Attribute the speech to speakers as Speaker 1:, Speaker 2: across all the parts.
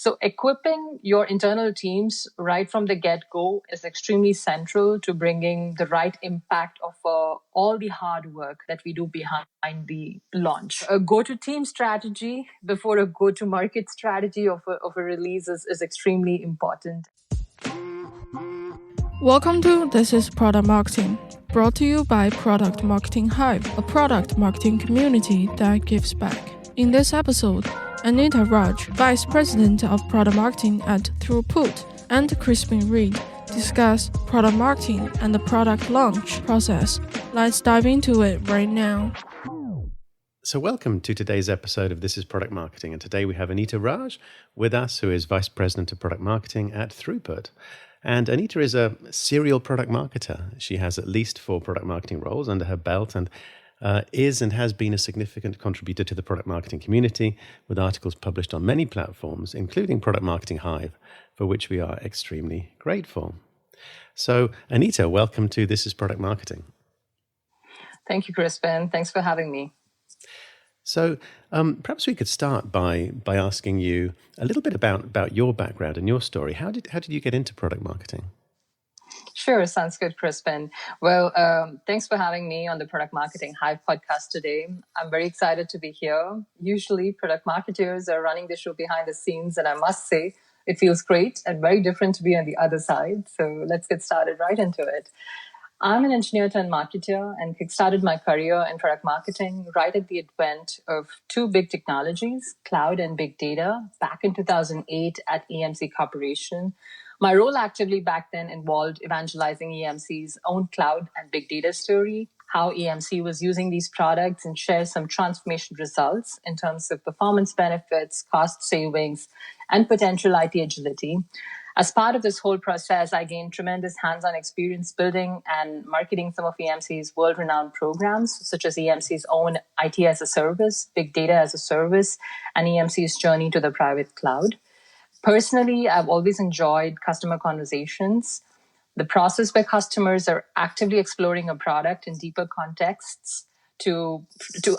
Speaker 1: So equipping your internal teams right from the get-go is extremely central to bringing the right impact of all the hard work that we do behind the launch. A go-to-team strategy before a go-to-market strategy of a release is extremely important.
Speaker 2: Welcome to This is Product Marketing, brought to you by Product Marketing Hive, a product marketing community that gives back. In this episode, Anita Raj, Vice President of Product Marketing at Throughput, and Crispin Reed discuss product marketing and the product launch process. Let's dive into it right now.
Speaker 3: So welcome to today's episode of This is Product Marketing. And today we have Anita Raj with us, who is Vice President of Product Marketing at Throughput. And Anita is a serial product marketer. She has at least 4 product marketing roles under her belt and is and has been a significant contributor to the product marketing community with articles published on many platforms, including Product Marketing Hive, for which we are extremely grateful. So, Anita, welcome to This is Product Marketing.
Speaker 1: Thank you, Crispin. Thanks for having me.
Speaker 3: So perhaps we could start by asking you a little bit about your background and your story. How did you get into product marketing?
Speaker 1: Sure, sounds good, Crispin. Well, thanks for having me on the Product Marketing Hive podcast today. I'm very excited to be here. Usually, product marketers are running the show behind the scenes, and I must say, it feels great and very different to be on the other side. So let's get started right into it. I'm an engineer turned marketer and kickstarted my career in product marketing right at the advent of 2 big technologies, cloud and big data, back in 2008 at EMC Corporation. My role actively back then involved evangelizing EMC's own cloud and big data story, how EMC was using these products, and share some transformation results in terms of performance benefits, cost savings, and potential IT agility. As part of this whole process, I gained tremendous hands-on experience building and marketing some of EMC's world-renowned programs, such as EMC's own IT as a service, big data as a service, and EMC's journey to the private cloud. Personally, I've always enjoyed customer conversations, the process where customers are actively exploring a product in deeper contexts to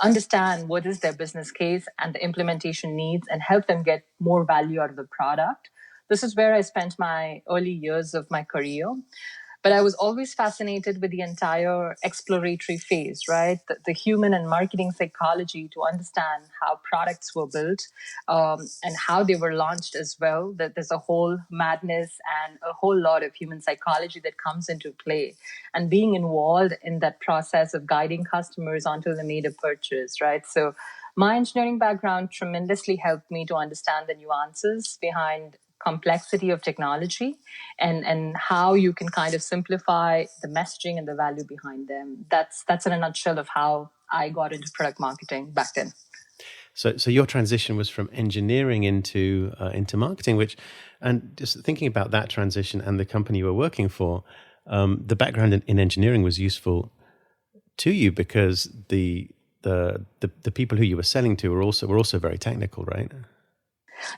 Speaker 1: understand what is their business case and the implementation needs and help them get more value out of the product. This is where I spent my early years of my career. But I was always fascinated with the entire exploratory phase, right? The human and marketing psychology to understand how products were built and how they were launched as well. That there's a whole madness and a whole lot of human psychology that comes into play. And being involved in that process of guiding customers until they made a purchase, right? So my engineering background tremendously helped me to understand the nuances behind complexity of technology and how you can kind of simplify the messaging and the value behind them. That's in a nutshell of how I got into product marketing back then.
Speaker 3: So your transition was from engineering into marketing, and just thinking about that transition and the company you were working for, the background in engineering was useful to you because the people who you were selling to were also very technical, right?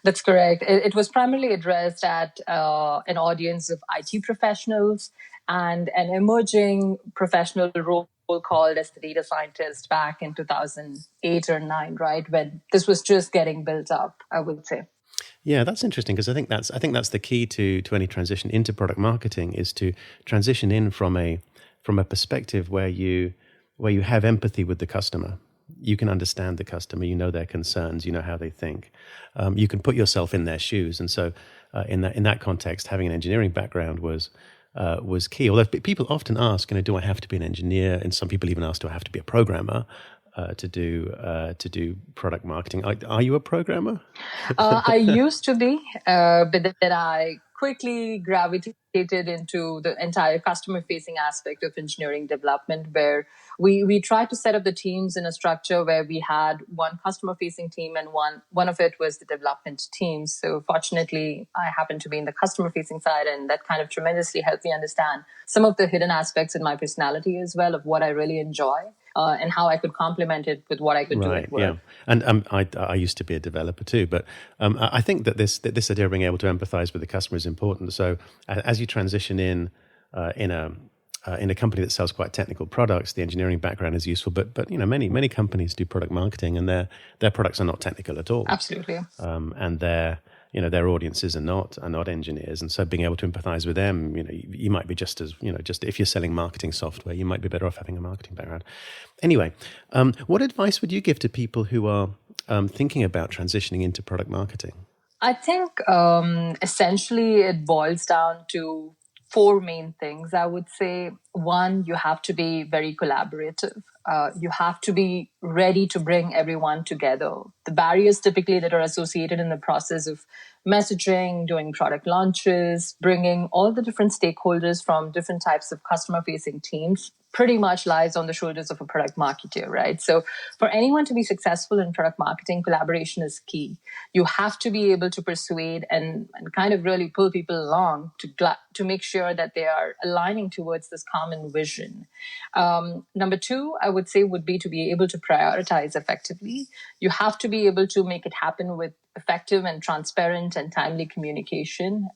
Speaker 1: That's correct. It was primarily addressed at an audience of IT professionals and an emerging professional role called as the data scientist back in 2008 or 9, right? When this was just getting built up, I would say.
Speaker 3: Yeah, that's interesting because I think that's the key to any transition into product marketing is to transition in from a perspective where you have empathy with the customer. You can understand the customer, you know their concerns, you know how they think. You can put yourself in their shoes, and so in that context, having an engineering background was key. Although people often ask, do I have to be an engineer? And some people even ask, do I have to be a programmer to do product marketing? Are you a programmer?
Speaker 1: I used to be, but then I quickly gravitated into the entire customer-facing aspect of engineering development, where we tried to set up the teams in a structure where we had one customer-facing team and one of it was the development team. So fortunately, I happened to be in the customer-facing side, and that kind of tremendously helped me understand some of the hidden aspects in my personality as well of what I really enjoy. And how I could complement it with what I could do at work.
Speaker 3: Yeah, and I used to be a developer too, but I think that this idea of being able to empathize with the customer is important. So as you transition in a company that sells quite technical products, the engineering background is useful. But many companies do product marketing, and their products are not technical at all.
Speaker 1: Absolutely.
Speaker 3: And they're their audiences are not engineers, and so being able to empathize with them, you might be just as, just if you're selling marketing software, you might be better off having a marketing background. Anyway, what advice would you give to people who are thinking about transitioning into product marketing?
Speaker 1: I think essentially it boils down to four main things. I would say one, you have to be very collaborative. You have to be ready to bring everyone together. The barriers typically that are associated in the process of messaging, doing product launches, bringing all the different stakeholders from different types of customer facing teams pretty much lies on the shoulders of a product marketer, right? So for anyone to be successful in product marketing, collaboration is key. You have to be able to persuade and kind of really pull people along to make sure that they are aligning towards this common vision. Number two, I would say, would be to be able to prioritize effectively. You have to be able to make it happen with effective and transparent and timely communication.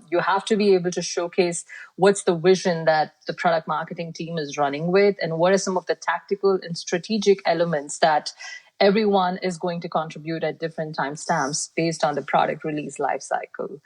Speaker 1: You have to be able to showcase what's the vision that the product marketing team is running with, and what are some of the tactical and strategic elements that everyone is going to contribute at different timestamps based on the product release lifecycle.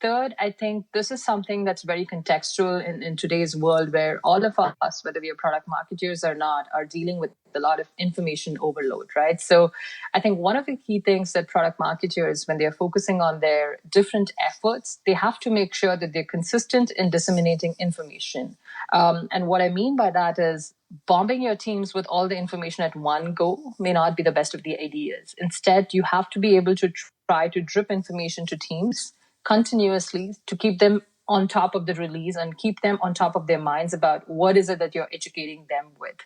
Speaker 1: Third, I think this is something that's very contextual in today's world, where all of us, whether we are product marketers or not, are dealing with a lot of information overload, right? So I think one of the key things that product marketers, when they're focusing on their different efforts, they have to make sure that they're consistent in disseminating information. And what I mean by that is bombing your teams with all the information at one go may not be the best of the ideas. Instead, you have to be able to try to drip information to teams continuously to keep them on top of the release and keep them on top of their minds about what is it that you're educating them with.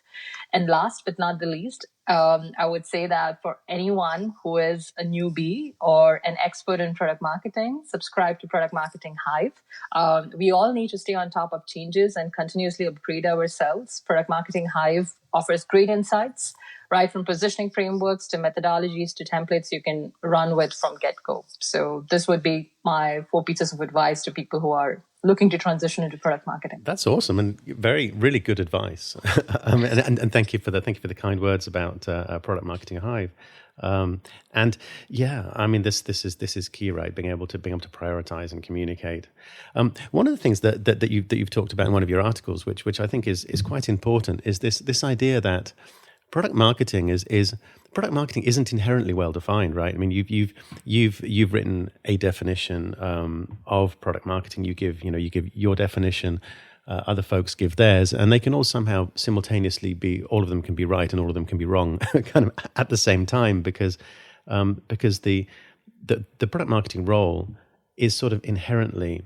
Speaker 1: And last but not the least, I would say that for anyone who is a newbie or an expert in product marketing, subscribe to Product Marketing Hive. We all need to stay on top of changes and continuously upgrade ourselves. Product Marketing Hive offers great insights, right from positioning frameworks to methodologies to templates you can run with from get-go. So this would be my 4 pieces of advice to people who are looking to transition into product marketing.
Speaker 3: That's awesome and really good advice. And thank you for the kind words about Product Marketing Hive. And yeah, I mean this is key, right? Being able to prioritize and communicate. One of the things that you've talked about in one of your articles, which I think is quite important, is this idea that product marketing isn't inherently well defined, right? I mean, you've written a definition of product marketing. You give your definition. Other folks give theirs, and they can all somehow simultaneously be. All of them can be right, and all of them can be wrong, kind of at the same time, because the product marketing role is sort of inherently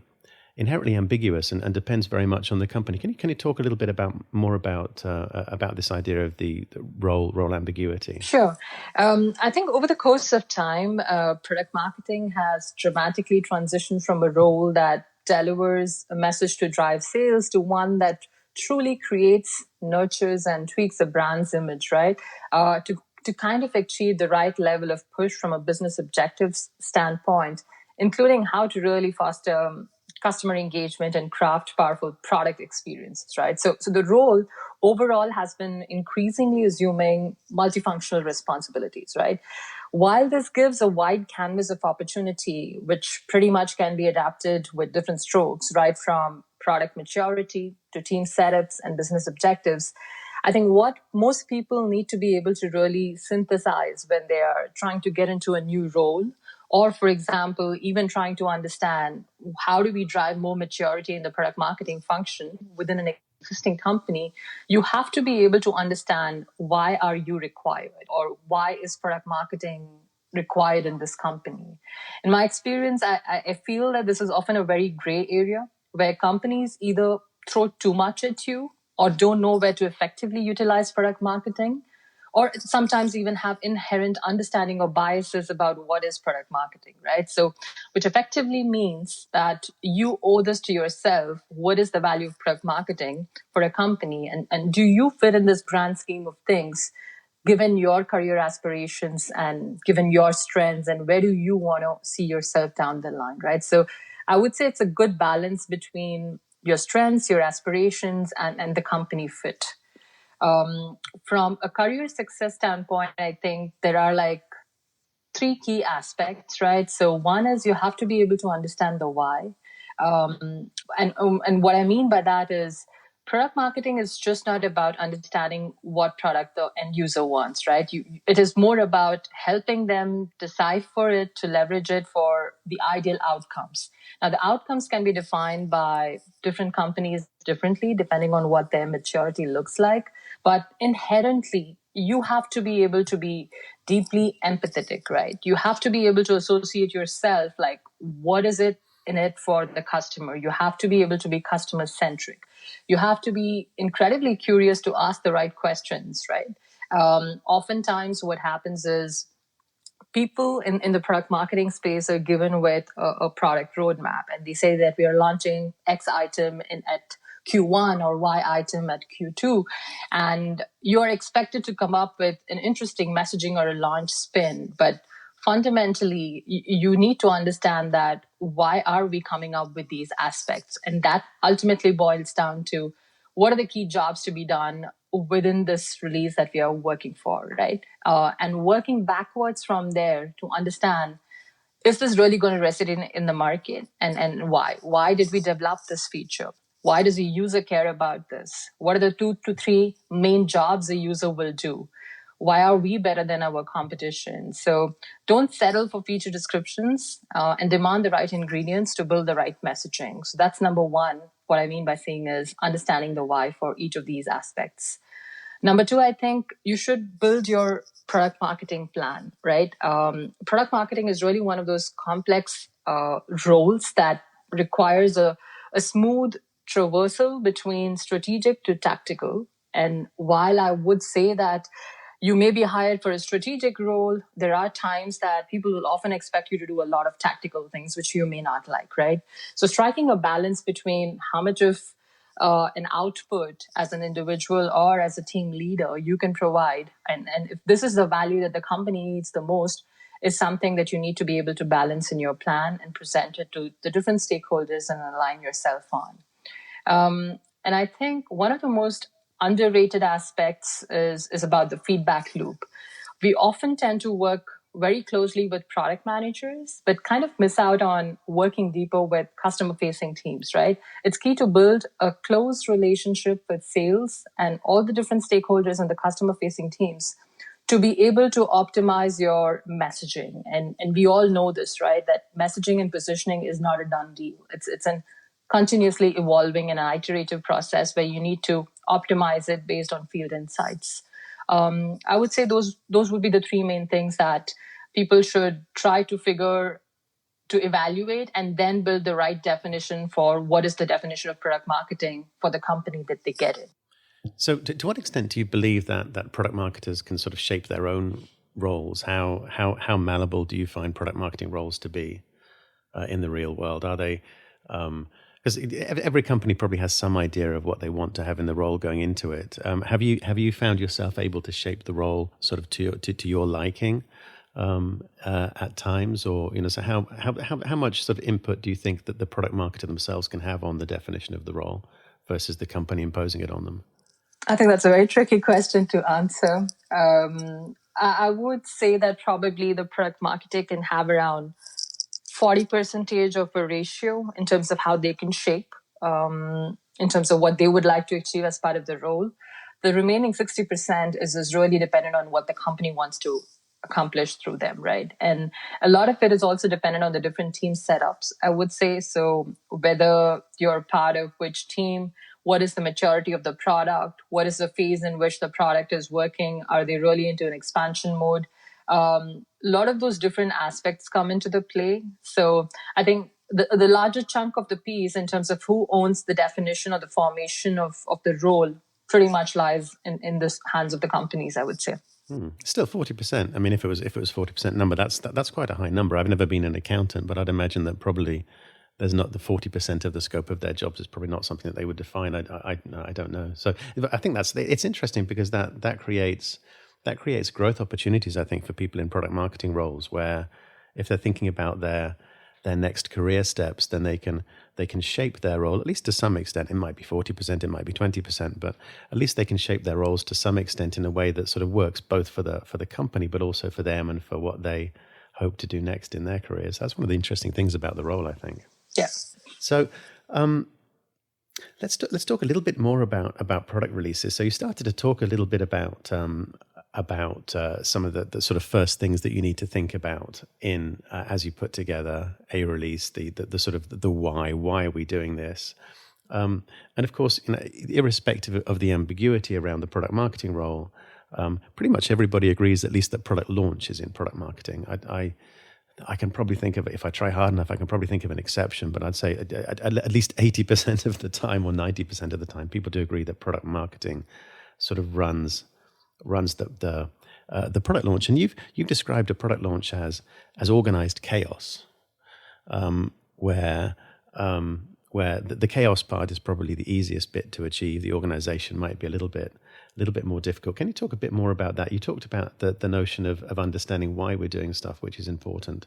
Speaker 3: ambiguous and depends very much on the company. Can you talk a little bit more about this idea of the role ambiguity?
Speaker 1: Sure. I think over the course of time, product marketing has dramatically transitioned from a role that delivers a message to drive sales to one that truly creates, nurtures, and tweaks a brand's image, right? To kind of achieve the right level of push from a business objectives standpoint, including how to really foster customer engagement and craft powerful product experiences, right? So the role overall has been increasingly assuming multifunctional responsibilities, right? While this gives a wide canvas of opportunity, which pretty much can be adapted with different strokes, right, from product maturity to team setups and business objectives, I think what most people need to be able to really synthesize when they are trying to get into a new role, or, for example, even trying to understand how do we drive more maturity in the product marketing function within an existing company, you have to be able to understand why are you required, or why is product marketing required in this company. In my experience, I feel that this is often a very gray area where companies either throw too much at you or don't know where to effectively utilize product marketing, or sometimes even have inherent understanding or biases about what is product marketing, right? So, which effectively means that you owe this to yourself. What is the value of product marketing for a company? And do you fit in this grand scheme of things, given your career aspirations and given your strengths, and where do you want to see yourself down the line, right? So I would say it's a good balance between your strengths, your aspirations, and the company fit. From a career success standpoint, I think there are three key aspects, right? So one is you have to be able to understand the why. And what I mean by that is product marketing is just not about understanding what product the end user wants, right? It is more about helping them decipher it to leverage it for the ideal outcomes. Now, the outcomes can be defined by different companies differently, depending on what their maturity looks like. But inherently, you have to be able to be deeply empathetic, right? You have to be able to associate yourself, like, what is it in it for the customer? You have to be able to be customer centric. You have to be incredibly curious to ask the right questions, right? Oftentimes, what happens is people in the product marketing space are given with a product roadmap, and they say that we are launching X item at Q1 or Y item at Q2, and you're expected to come up with an interesting messaging or a launch spin. But fundamentally, you need to understand that why are we coming up with these aspects? And that ultimately boils down to what are the key jobs to be done within this release that we are working for, right? And working backwards from there to understand, is this really going to resonate in the market, and why? Why did we develop this feature? Why does a user care about this? What are the 2 to 3 main jobs a user will do? Why are we better than our competition? So don't settle for feature descriptions, and demand the right ingredients to build the right messaging. So that's number one. What I mean by saying is understanding the why for each of these aspects. Number two, I think you should build your product marketing plan, right? Product marketing is really one of those complex roles that requires a smooth traversal between strategic to tactical. And while I would say that you may be hired for a strategic role, there are times that people will often expect you to do a lot of tactical things, which you may not like, right? So striking a balance between how much of an output as an individual or as a team leader you can provide, and if this is the value that the company needs the most, is something that you need to be able to balance in your plan and present it to the different stakeholders and align yourself on. And I think one of the most underrated aspects is about the feedback loop. We often tend to work very closely with product managers, but kind of miss out on working deeper with customer facing teams, right? It's key to build a close relationship with sales and all the different stakeholders in the customer facing teams to be able to optimize your messaging. And we all know this, right? That messaging and positioning is not a done deal. It's an continuously evolving and an iterative process where you need to optimize it based on field insights. I would say those would be the three main things that people should try to evaluate, and then build the right definition for what is the definition of product marketing for the company that they get it.
Speaker 3: So to what extent do you believe that product marketers can sort of shape their own roles? How malleable do you find product marketing roles to be in the real world? Are they... because every company probably has some idea of what they want to have in the role going into it. Have you found yourself able to shape the role sort of to your liking at times, or so how much sort of input do you think that the product marketer themselves can have on the definition of the role versus the company imposing it on them?
Speaker 1: I think that's a very tricky question to answer. I would say that probably the product marketer can have around 40% of a ratio in terms of how they can shape, in terms of what they would like to achieve as part of the role. The remaining 60% is really dependent on what the company wants to accomplish through them, right? And a lot of it is also dependent on the different team setups, I would say. So whether you're part of which team, what is the maturity of the product, what is the phase in which the product is working, are they really into an expansion mode? A lot of those different aspects come into the play. So I think the larger chunk of the piece in terms of who owns the definition or the formation of the role pretty much lies in the hands of the companies, I would say.
Speaker 3: Still 40%. I mean, if it was 40% number, that's quite a high number. I've never been an accountant, but I'd imagine that probably there's not the 40% of the scope of their jobs is probably not something that they would define. I don't know. So I think it's interesting because that creates growth opportunities, I think, for people in product marketing roles, where if they're thinking about their next career steps, then they can shape their role, at least to some extent. It might be 40%, it might be 20%, but at least they can shape their roles to some extent in a way that sort of works both for the company, but also for them and for what they hope to do next in their careers. That's one of the interesting things about the role, I think.
Speaker 1: Yeah.
Speaker 3: So let's talk a little bit more about product releases. So you started to talk a little bit about some of the sort of first things that you need to think about in as you put together a release, the sort of the why are we doing this, and of course, irrespective of the ambiguity around the product marketing role, pretty much everybody agrees at least that product launch is in product marketing. I can probably think of, if I try hard enough, I can probably think of an exception, but I'd say at least 80% of the time or 90% of the time, people do agree that product marketing sort of runs the product launch. And you've described a product launch as organized chaos, where the chaos part is probably the easiest bit to achieve. The organization might be a little bit more difficult. Can you talk a bit more about that? You talked about the notion of understanding why we're doing stuff, which is important.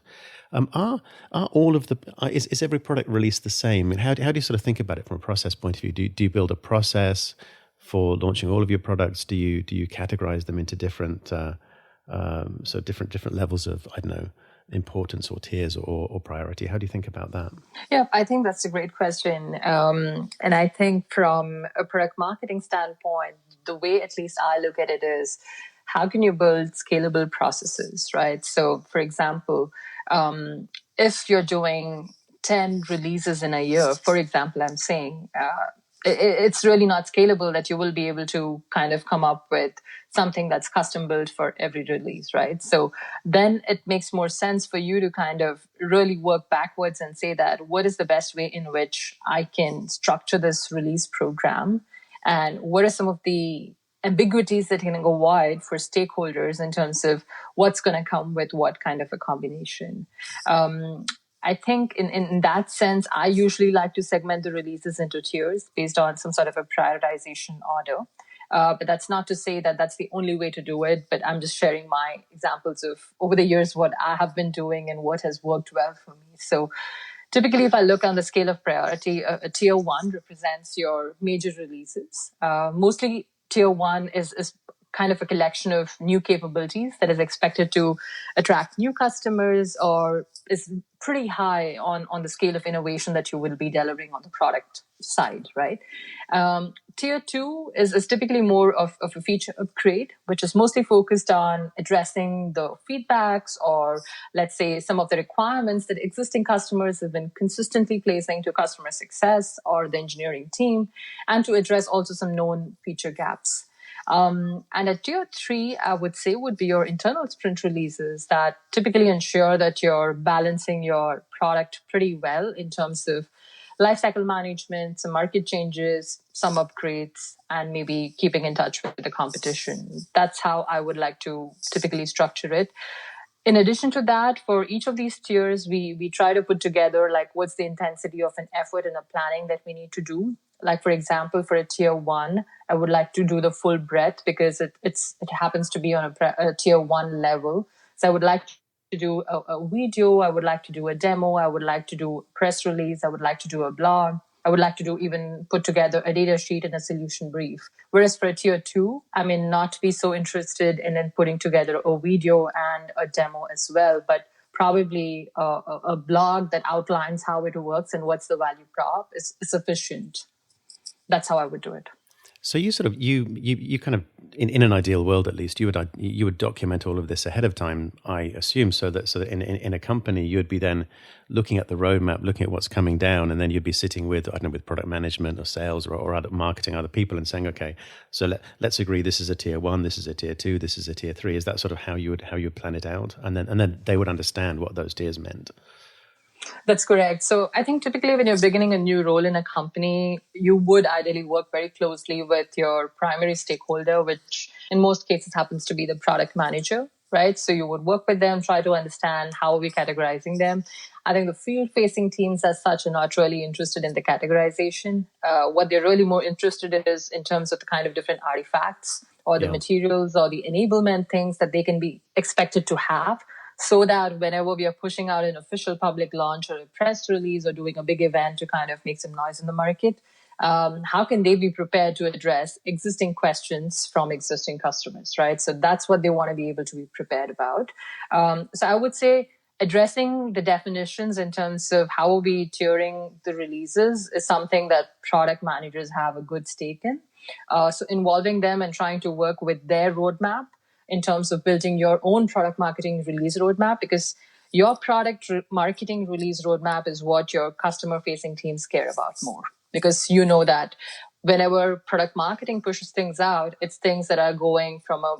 Speaker 3: Are all of is every product release the same? And how do you sort of think about it from a process point of view? Do you build a process for launching all of your products? Do you categorize them into different different levels of, I don't know, importance or tiers or priority? How do you think about that?
Speaker 1: Yeah, I think that's a great question. And I think from a product marketing standpoint, the way at least I look at it is, how can you build scalable processes, right? So for example, if you're doing 10 releases in a year, for example, I'm saying, it's really not scalable that you will be able to kind of come up with something that's custom built for every release, right? So then it makes more sense for you to kind of really work backwards and say that, what is the best way in which I can structure this release program? And what are some of the ambiguities that can go wide for stakeholders in terms of what's going to come with what kind of a combination? I think in that sense, I usually like to segment the releases into tiers based on some sort of a prioritization order. But that's not to say that that's the only way to do it, but I'm just sharing my examples of over the years what I have been doing and what has worked well for me. So typically, if I look on the scale of priority, a tier 1 represents your major releases. Mostly tier 1 is kind of a collection of new capabilities that is expected to attract new customers, or is pretty high on the scale of innovation that you will be delivering on the product side, right? Tier 2 is typically more of a feature upgrade, which is mostly focused on addressing the feedbacks or, let's say, some of the requirements that existing customers have been consistently placing to customer success or the engineering team, and to address also some known feature gaps. And at tier 3, I would say, would be your internal sprint releases that typically ensure that you're balancing your product pretty well in terms of lifecycle management, some market changes, some upgrades, and maybe keeping in touch with the competition. That's how I would like to typically structure it. In addition to that, for each of these tiers, we try to put together like what's the intensity of an effort and a planning that we need to do. Like, for example, for a tier 1, I would like to do the full breadth because it happens to be on a tier 1 level. So I would like to do a video. I would like to do a demo. I would like to do a press release. I would like to do a blog. I would like to do even put together a data sheet and a solution brief. Whereas for a tier 2, I may not be so interested in then putting together a video and a demo as well, but probably a blog that outlines how it works and what's the value prop is sufficient. That's how I would do it.
Speaker 3: So you sort of you kind of in an ideal world, at least, you would document all of this ahead of time, I assume, so that in a company you would be then looking at the roadmap, looking at what's coming down, and then you'd be sitting with, I don't know, with product management or sales or other marketing, other people, and saying, okay, so let's agree this is a tier 1, this is a tier 2, this is a tier 3. Is that sort of how you would plan it out, and then they would understand what those tiers meant?
Speaker 1: That's correct. So I think typically when you're beginning a new role in a company, you would ideally work very closely with your primary stakeholder, which in most cases happens to be the product manager, right? So you would work with them, try to understand how we're categorizing them. I think the field-facing teams as such are not really interested in the categorization. What they're really more interested in is in terms of the kind of different artifacts or the materials or the enablement things that they can be expected to have, so that whenever we are pushing out an official public launch or a press release or doing a big event to kind of make some noise in the market, how can they be prepared to address existing questions from existing customers, right? So that's what they want to be able to be prepared about. So I would say addressing the definitions in terms of how are we tiering the releases is something that product managers have a good stake in. So involving them and trying to work with their roadmap in terms of building your own product marketing release roadmap, because your marketing release roadmap is what your customer facing teams care about more. Because you know that whenever product marketing pushes things out, it's things that are going from a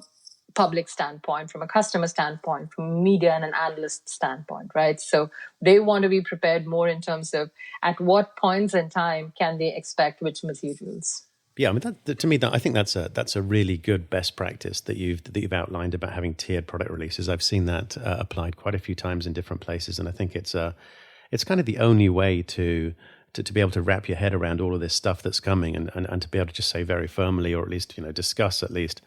Speaker 1: public standpoint, from a customer standpoint, from a media and an analyst standpoint, right? So they want to be prepared more in terms of at what points in time can they expect which materials.
Speaker 3: Yeah, I mean, to me, I think that's a really good best practice that you've outlined about having tiered product releases. I've seen that applied quite a few times in different places, and I think it's kind of the only way to be able to wrap your head around all of this stuff that's coming, and to be able to just say very firmly, or at least discuss at least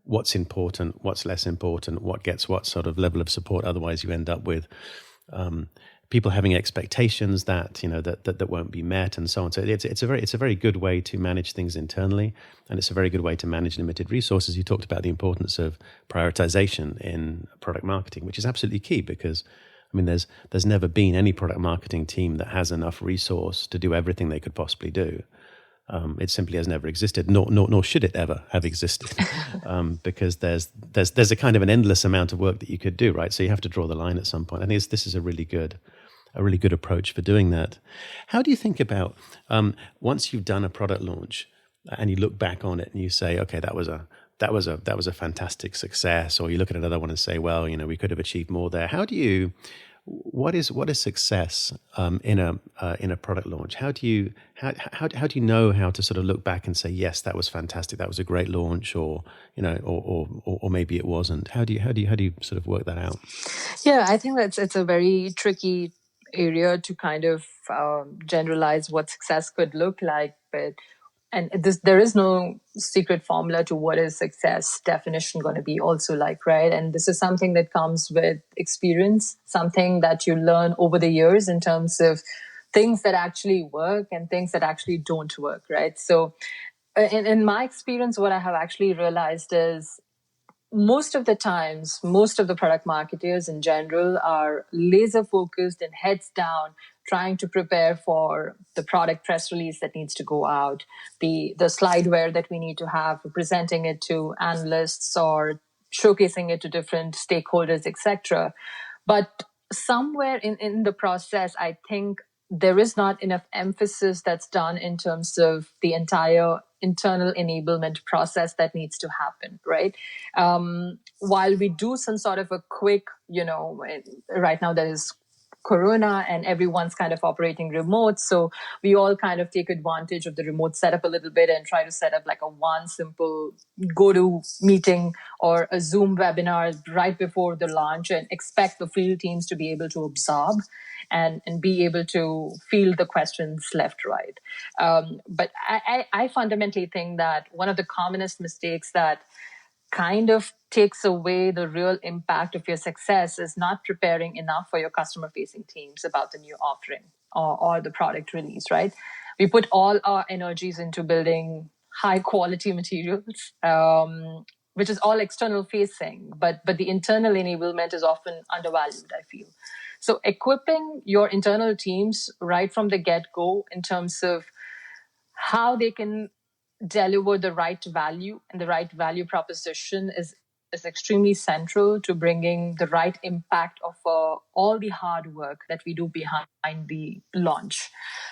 Speaker 3: what's important, what's less important, what gets what sort of level of support. Otherwise, you end up with people having expectations that that won't be met, and so on. So it's a very good way to manage things internally, and it's a very good way to manage limited resources. You talked about the importance of prioritization in product marketing, which is absolutely key, because I mean, there's never been any product marketing team that has enough resource to do everything they could possibly do. It simply has never existed, nor should it ever have existed, because there's a kind of an endless amount of work that you could do, right? So you have to draw the line at some point. I think this is a really good approach for doing that. How do you think about once you've done a product launch and you look back on it and you say, okay, that was a fantastic success, or you look at another one and say, well, we could have achieved more there. What is success in a product launch? How do you know how to sort of look back and say, yes, that was fantastic, that was a great launch, or or maybe it wasn't? How do you sort of work that out?
Speaker 1: Yeah, I think it's a very tricky area to kind of generalize what success could look like, but there is no secret formula to what is success definition going to be also like, right? And this is something that comes with experience, something that you learn over the years in terms of things that actually work and things that actually don't work, right? So in my experience, what I have actually realized is most of the times, most of the product marketers in general are laser focused and heads down, trying to prepare for the product press release that needs to go out, the slideware that we need to have, presenting it to analysts or showcasing it to different stakeholders, etc. But somewhere in the process, I think there is not enough emphasis that's done in terms of the entire internal enablement process that needs to happen, right? While we do some sort of a quick, right now there is Corona and everyone's kind of operating remote. So we all kind of take advantage of the remote setup a little bit and try to set up like one simple go-to meeting or a Zoom webinar right before the launch and expect the field teams to be able to absorb and be able to field the questions left, right. But I fundamentally think that one of the commonest mistakes that kind of takes away the real impact of your success is not preparing enough for your customer facing teams about the new offering or the product release, right? We put all our energies into building high quality materials, which is all external facing, but the internal enablement is often undervalued, I feel. So equipping your internal teams right from the get-go in terms of how they can deliver the right value and the right value proposition is extremely central to bringing the right impact of all the hard work that we do behind the launch.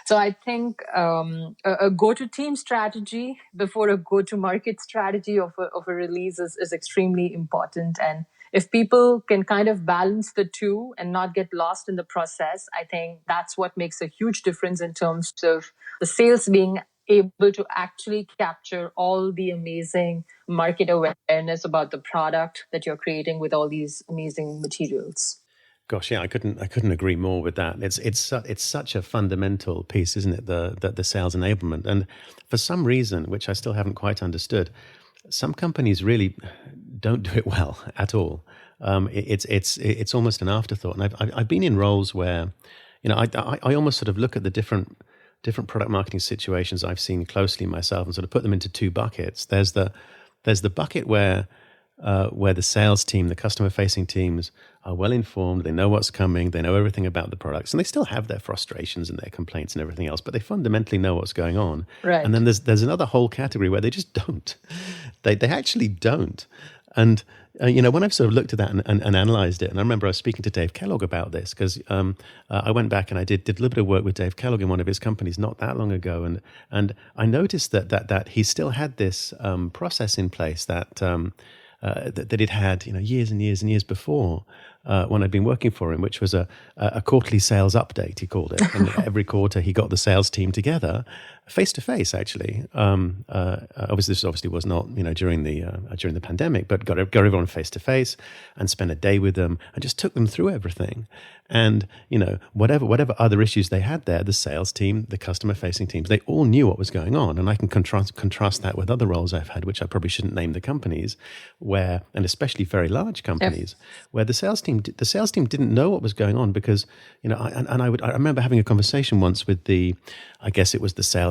Speaker 1: So I think a go-to-team strategy before a go-to-market strategy of a release is extremely important. And if people can kind of balance the two and not get lost in the process, I think that's what makes a huge difference in terms of the sales being able to actually capture all the amazing market awareness about the product that you're creating with all these amazing materials.
Speaker 3: Gosh, yeah, I couldn't agree more with that. It's such a fundamental piece, isn't it? The sales enablement, and for some reason, which I still haven't quite understood, some companies really don't do it well at all. It's almost an afterthought, and I've been in roles where, I almost sort of look at the different product marketing situations I've seen closely myself and sort of put them into two buckets. There's the bucket where where the sales team, the customer-facing teams, are well informed. They know what's coming. They know everything about the products, and they still have their frustrations and their complaints and everything else. But they fundamentally know what's going on.
Speaker 1: Right.
Speaker 3: And then there's another whole category where they just don't. They actually don't. And when I've sort of looked at that and analyzed it, and I remember I was speaking to Dave Kellogg about this because I went back and I did a little bit of work with Dave Kellogg in one of his companies not that long ago, and I noticed that he still had this process in place that it had years and years and years before when I'd been working for him, which was a quarterly sales update, he called it. And every quarter he got the sales team together face to face, actually. Obviously, this was not during the pandemic, but got everyone face to face and spent a day with them and just took them through everything. And whatever other issues they had there, the sales team, the customer facing teams, they all knew what was going on. And I can contrast that with other roles I've had, which I probably shouldn't name the companies, where, and especially very large companies, where the sales team didn't know what was going on because I remember having a conversation once with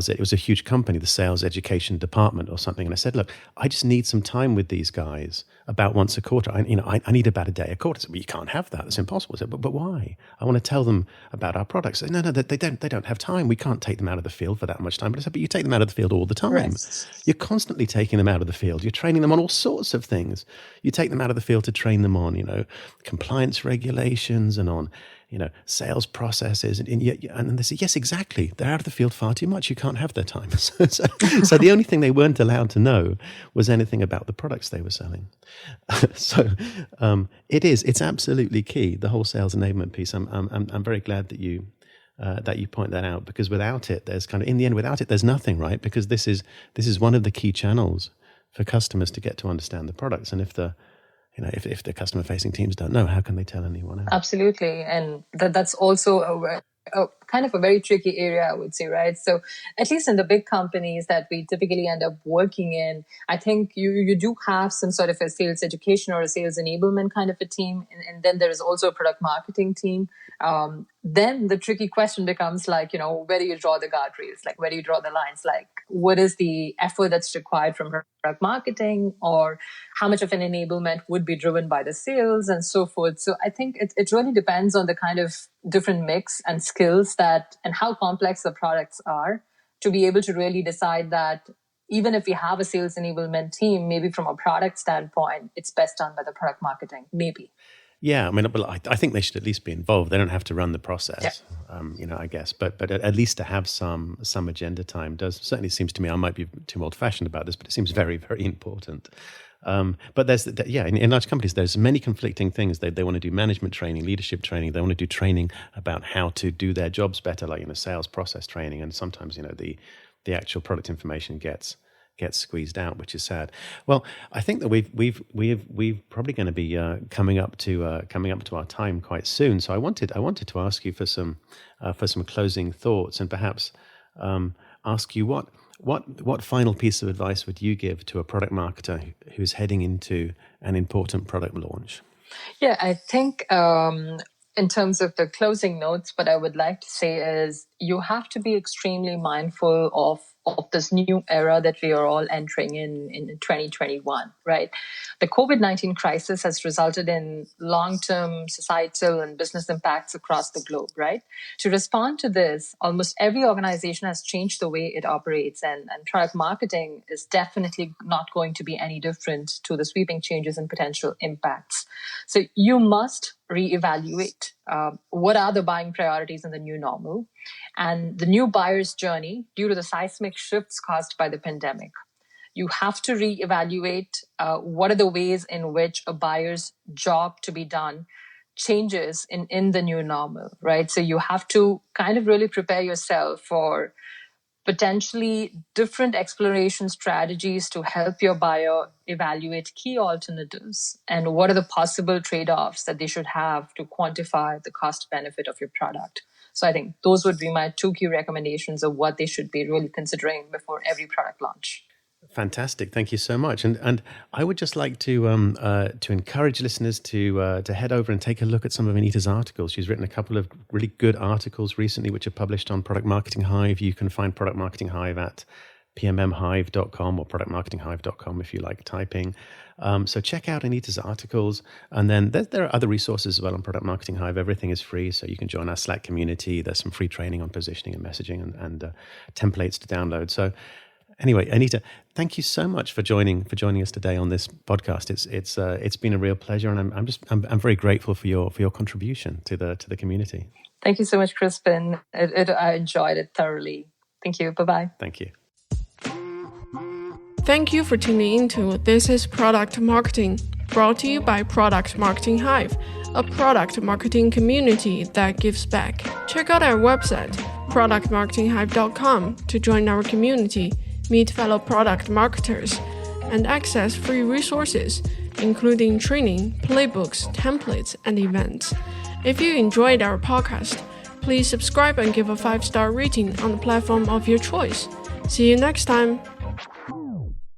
Speaker 3: it was a huge company, the sales education department or something, and I said, look, I just need some time with these guys about once a quarter. I need about a day a quarter. I said, well, you can't have that. That's impossible. I said, but why? I want to tell them about our products. I said, no, they don't have time. We can't take them out of the field for that much time. But I said, but you take them out of the field all the time. Right. You're constantly taking them out of the field. You're training them on all sorts of things. You take them out of the field to train them on, compliance regulations and on sales processes, and they say, yes, exactly. They're out of the field far too much. You can't have their time. So the only thing they weren't allowed to know was anything about the products they were selling. It's absolutely key, the whole sales enablement piece. I'm very glad that you point that out, because without it, there's nothing, right? Because this is one of the key channels for customers to get to understand the products, and if the customer-facing teams don't know, how can they tell anyone else?
Speaker 1: Absolutely. And that's also a kind of a very tricky area, I would say, right? So at least in the big companies that we typically end up working in, I think you do have some sort of a sales education or a sales enablement kind of a team. And then there is also a product marketing team. Then the tricky question becomes like, where do you draw the guardrails? Like, where do you draw the lines? Like, what is the effort that's required from product marketing, or how much of an enablement would be driven by the sales and so forth? So I think it really depends on the kind of different mix and skills and how complex the products are to be able to really decide that even if we have a sales enablement team, maybe from a product standpoint, it's best done by the product marketing, maybe.
Speaker 3: Yeah, I think they should at least be involved. They don't have to run the process, I guess. But at least to have some agenda time certainly seems to me, I might be too old-fashioned about this, but it seems very, very important. But in large companies, there's many conflicting things. They want to do management training, leadership training. They want to do training about how to do their jobs better, like sales process training. And sometimes the actual product information gets squeezed out, which is sad. Well, I think that we've probably going to be coming up to our time quite soon. So I wanted to ask you for some closing thoughts, and perhaps ask you what final piece of advice would you give to a product marketer who's heading into an important product launch?
Speaker 1: Yeah, I think in terms of the closing notes, what I would like to say is you have to be extremely mindful of this new era that we are all entering in 2021, right? The COVID-19 crisis has resulted in long-term societal and business impacts across the globe, right? To respond to this, almost every organization has changed the way it operates, and product marketing is definitely not going to be any different to the sweeping changes and potential impacts. So you must reevaluate what are the buying priorities in the new normal and the new buyer's journey due to the seismic shifts caused by the pandemic. You have to reevaluate what are the ways in which a buyer's job to be done changes in the new normal, right? So you have to kind of really prepare yourself for potentially different exploration strategies to help your buyer evaluate key alternatives and what are the possible trade-offs that they should have to quantify the cost benefit of your product. So I think those would be my two key recommendations of what they should be really considering before every product launch.
Speaker 3: Fantastic. Thank you so much. And I would just like to encourage listeners to head over and take a look at some of Anita's articles. She's written a couple of really good articles recently, which are published on Product Marketing Hive. You can find Product Marketing Hive at pmmhive.com or productmarketinghive.com if you like typing. So check out Anita's articles. And then there are other resources as well on Product Marketing Hive. Everything is free, so you can join our Slack community. There's some free training on positioning and messaging and templates to download. So anyway, Anita, thank you so much for joining us today on this podcast. It's been a real pleasure, and I'm very grateful for your contribution to the community.
Speaker 1: Thank you so much, Crispin. I enjoyed it thoroughly. Thank you. Bye-bye.
Speaker 3: Thank you.
Speaker 2: Thank you for tuning into This is Product Marketing, brought to you by Product Marketing Hive, a product marketing community that gives back. Check out our website, productmarketinghive.com, to join our community, meet fellow product marketers, and access free resources, including training, playbooks, templates, and events. If you enjoyed our podcast, please subscribe and give a 5-star rating on the platform of your choice. See you next time.